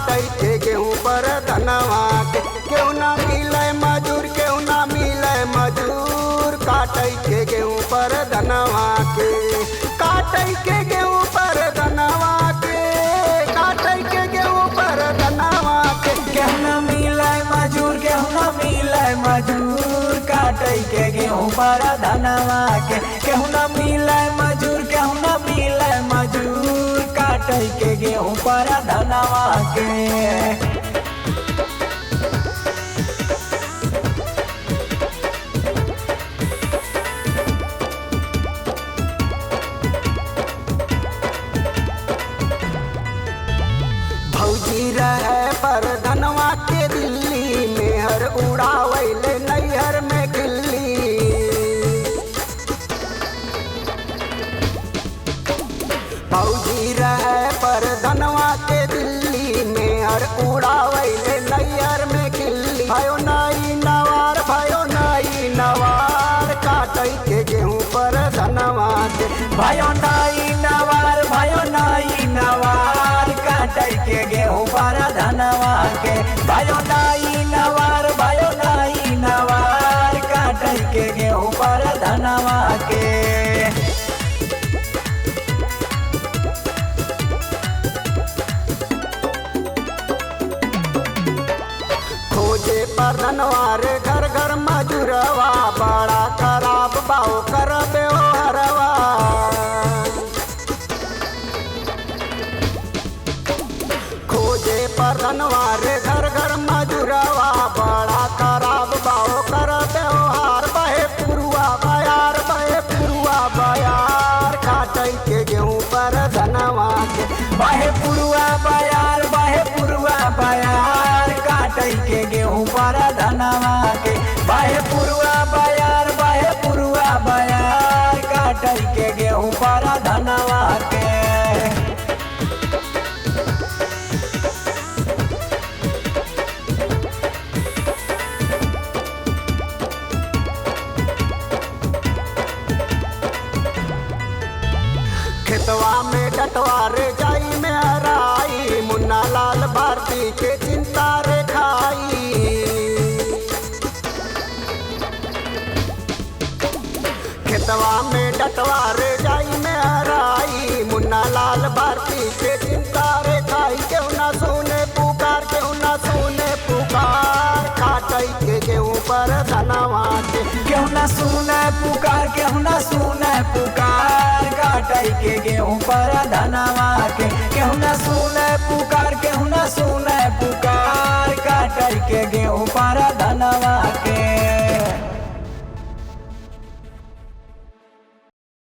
काटे के गेहूं पर धनवा के। क्यों ना मिले मजूर, क्यों ना मिले मजूर, काटे के गेहूं पर धनवा के। काटे के गेहूं पर धनवा के, काटे के गेहूं पर धनवा के। केहू न मिले मजूर, केहू न मिले मजूर, काटे के गेहूं पर धनवा के। केहू न मिले मजूर, केहू न मिले मजूर, काटे के गेहूं पर धनवा के। भौजी रहे पर धनवा के दिल्ली में, हर उड़ावैले नैहर में गिल्ली। भौजी रहे पर धनवा के दिल्ली में, हर उड़ावैले नैहर में गिल्ली। भयो नाई नवार, भयो नाई नवार, काटे के गेहूं पर धनवा के। भयो नाई नवार, भयो नाई नवार, काटे के गेहूं पर धनवा के। भयो नाई नवार, भयो नाई नवार, काटे के गेहूं पर धनवा के। खोजे पर धनवार घर घर मजूरवा, बड़ा खराब बाओ कर व्यवहारवा। खोजे पर धनवार घर घर मजूरवा, बड़ा खराब बाओ कर व्यवहार। बहे पुरुआ बयार, बहे पुरुआ बयार, काटे के गेहूं पर धनवा के। बहे पुरुआ बयार, बहे पुरुआ बयार, काटे के गेहूं पर धनवा के। बहे पुरुआ बयार, बहे पुरुआ बयार, काटे के गेहूं पर धनवा के। खेतवा में डटवा रे जाई में हराई, मुन्ना लाल भारती के चिंता रे खाई। खेतवा में डटवा रे जाई में हराई, मुन्ना लाल भारती के चिंता रे खाई। क्यों ना सुने पुकार, क्यों ना सुने पुकार, काटे के गेहूं पर धनवा के। क्यों न सुने पुकार, क्यों न सुने पुकार, काटे के गेहूं पर धनवा के। क्यों न सुने पुकार, क्यों न सुने पुकार, काटे के गेहूं